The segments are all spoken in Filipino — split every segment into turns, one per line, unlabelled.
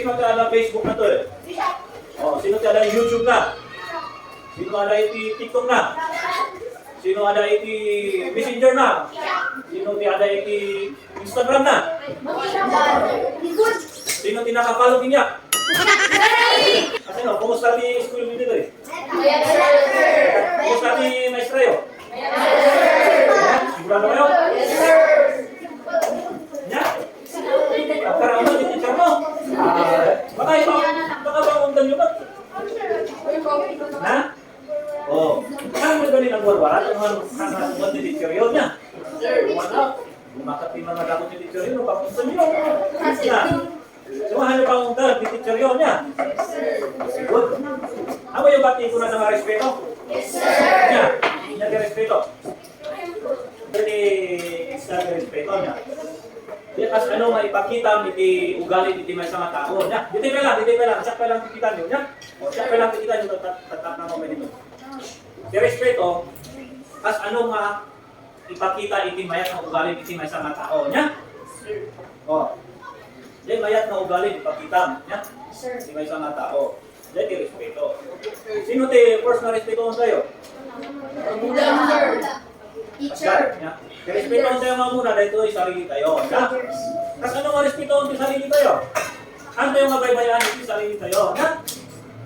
Sino ada Facebook na to eh? Oh, sino ada YouTube na? Sino ada TikTok na? Sino ada Messenger na? Sino ada Instagram na? Sino tinakapalo niya? Kasi no, kumusta di school dito eh? Kumusta di maestrayo? Sigurado kayo? Ya? Karena di teacher mo? Baka bang undan nyo ba? Na? Oh, kan mo ganin ang warwara ang di teacher yun niya. Wala. Umakat yung mga dapat di teacher yun, papunta nyo. Na? Semua hanya bang undan di teacher yun niya. Good. Ano yung bati ko na sa respeto? Yes, sir. Niya, niya respeto. Jadi, sa respeto niya. Di kas ano maipakita iti ugali iti may sama tao nya. Dito pa lang, sak pa lang kita niyo nya. O sak pa lang kita niyo tatap na mo dito. Di respeto kas ano nga ipakita iti mayat na ugali iti may sama tao nya. O. Di mayat na ugali ipakita nya. Iti may sama tao. Di respeto. Sino ti first na respeto mo sayo? Teacher. Respeto tayo mga muna dahil ito ay sarili tayo. Kasi ano nga respeto ang sarili tayo? Ano tayo mabaybayaan ito sarili tayo? Ano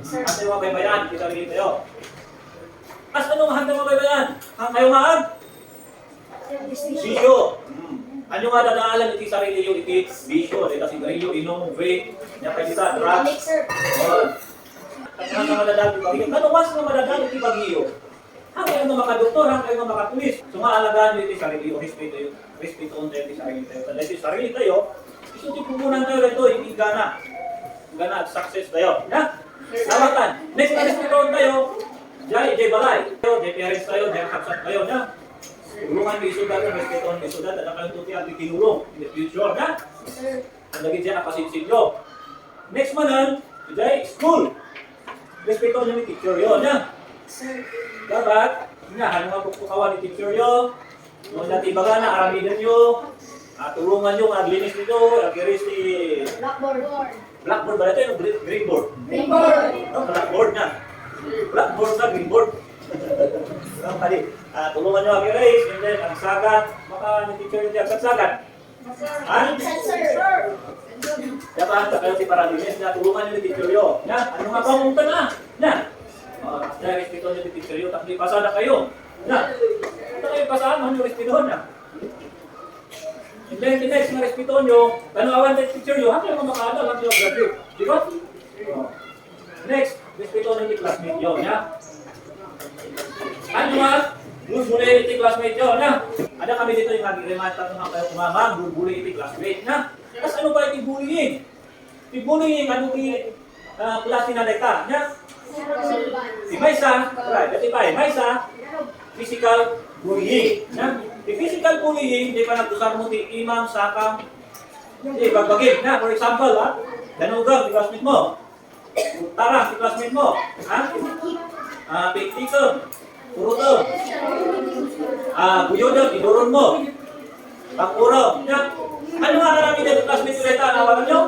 tayo mabaybayaan ito sarili tayo? Kasi ano nga hanggang mabaybayaan? Hanggang kayo maan? Bisyo. Ano nga dadaalan ito sarili yung iti bisyo? Ito sigarilyo, inom, vape, nyapagita, drugs. At ano nga madadaan ito bagyo? Ano mas nga madadaan ito bagyo? Hanggang kayo makadoktor, hanggang kayo makatulis. Sumaalagaan nyo ito sarili o respeto on tayo ito sarili tayo. Dahil ito sarili tayo, isuti pupunan tayo ito, igana. Igana at success tayo. Ya? Lawatan. Next na respeto on tayo, jay balay. Jay parents tayo, jay kapsat tayo. Ya? Tulungan may isudat, respeto on may isudat, at ang tuti ang tinulong in the future. Ya? Ang lagi dyan ang pasinsilyo. Next manan, jay school. Respeto nyo ni teacher yun. Ya? Dapat, ano nga pukawan ni teacher nyo, kung natibaga na, aramidan nyo, tulungan nyo, aglinis nito, agiris ni Blackboard ba ito? Green board? Green board! Blackboard na. Blackboard na, green board. Tulungan nyo agiris, and then, ang sagat, baka ni teacher nyo ang sagat. Dapat, kayo si Paralinis na tulungan nyo ni teacher nyo. Ano nga pamunta na? Dahil respeto nyo di teacher yun, tapos pasada kayo. Na, ito kayo pasaan, ano respeto na? And then, the next na respeto nyo, awan tayo teacher nyo, hanggang mga makaadal, hanggang yung graduate. Di ba? Next, respeto nyo di classmate nyo, ya? Ano nga? Bulbuli iti classmate nyo, na? Ada kami dito yung nag-remata nung kayo kumamang, bulbuli iti classmate, na? Tapos ano ba iti bullying? Iti bullying, ano iti klase na deka, na? Si Maysa, Maysa, physical bullying. Si physical bullying, di pa nagdusar mo ti imam, sakam, di bagbagin. For example, danugang, si classmate mo. Tarang, si classmate mo. Piktikam, turutang. Buyodang, idoron mo. Pagkurang. Ano nga namin dito classmate ulit, nawalan nyo?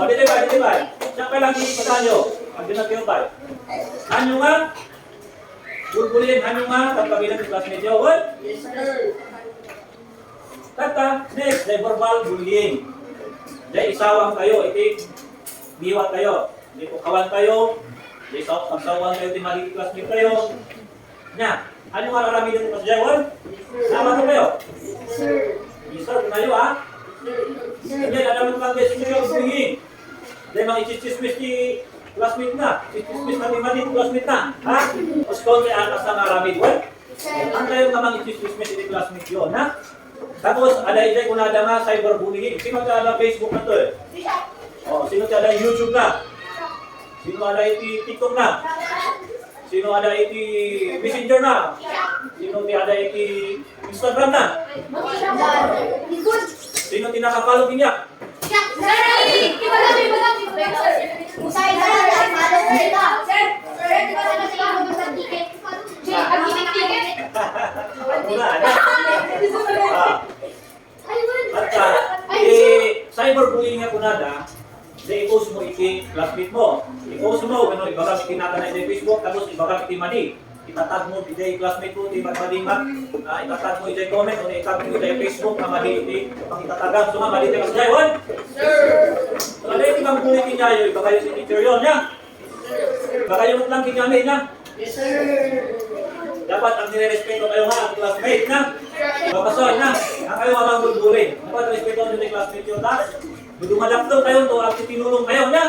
Dito ba? Siya pa lang ipasahan nyo. Ang dinagyo ba? Ano nga? Bulbulin, ano nga? Pagkabilang ng classmate nyo, what? Yes, sir. Tata, next, verbal bullying. Dahil isawang kayo, itik, biwat kayo. Hindi po kawan kayo. Dahil isawang kayo, timali classmate kayo. Nya, ano nga narami dito sa Jawan? Sama ko kayo? Yes, sir. Yes, sir, kayo ha? Hindi, alam mo lang guys, yung bullying. Dahil mga ichichismis ni classmate na. Ichichismis mati-mati ni classmate na. Ha? Os konti atas na maramid. Well, ang kayo namang ichichismis ni classmate yun, ha? Tapos, ada ito kung nada nga cyberbullying. Sino ada Facebook na to eh? Sino ada YouTube na? Sino ada TikTok na? Sino ada Messenger na? Sino ada Instagram na? Sino tinakapalo niya? Cyberbullying nga kunada, dahil post mo classmate mo. I-post mo, ano, ibagang itinatan na sa Facebook, tapos ibagang itimani. Itatag mo, iti classmate mo, iti magmadingat. Itatag mo, iti comment, o itag mo, iti Facebook, na mali, iti pangitatagan. So nga, mali, iti mas jayon. So, ano iti kang kulitin niya yun? Iba kayo si teacher yun, niya. Iba kayo lang kinyamin, niya. Dapat ang nire-respeto kayo nga, ang classmate, na. Bapasoy, na. Ang kayo nga bulburin. Dapat respeto nyo yung classmate yun, ta. Dudumadakto kayo, to, ang tinulong kayo, na.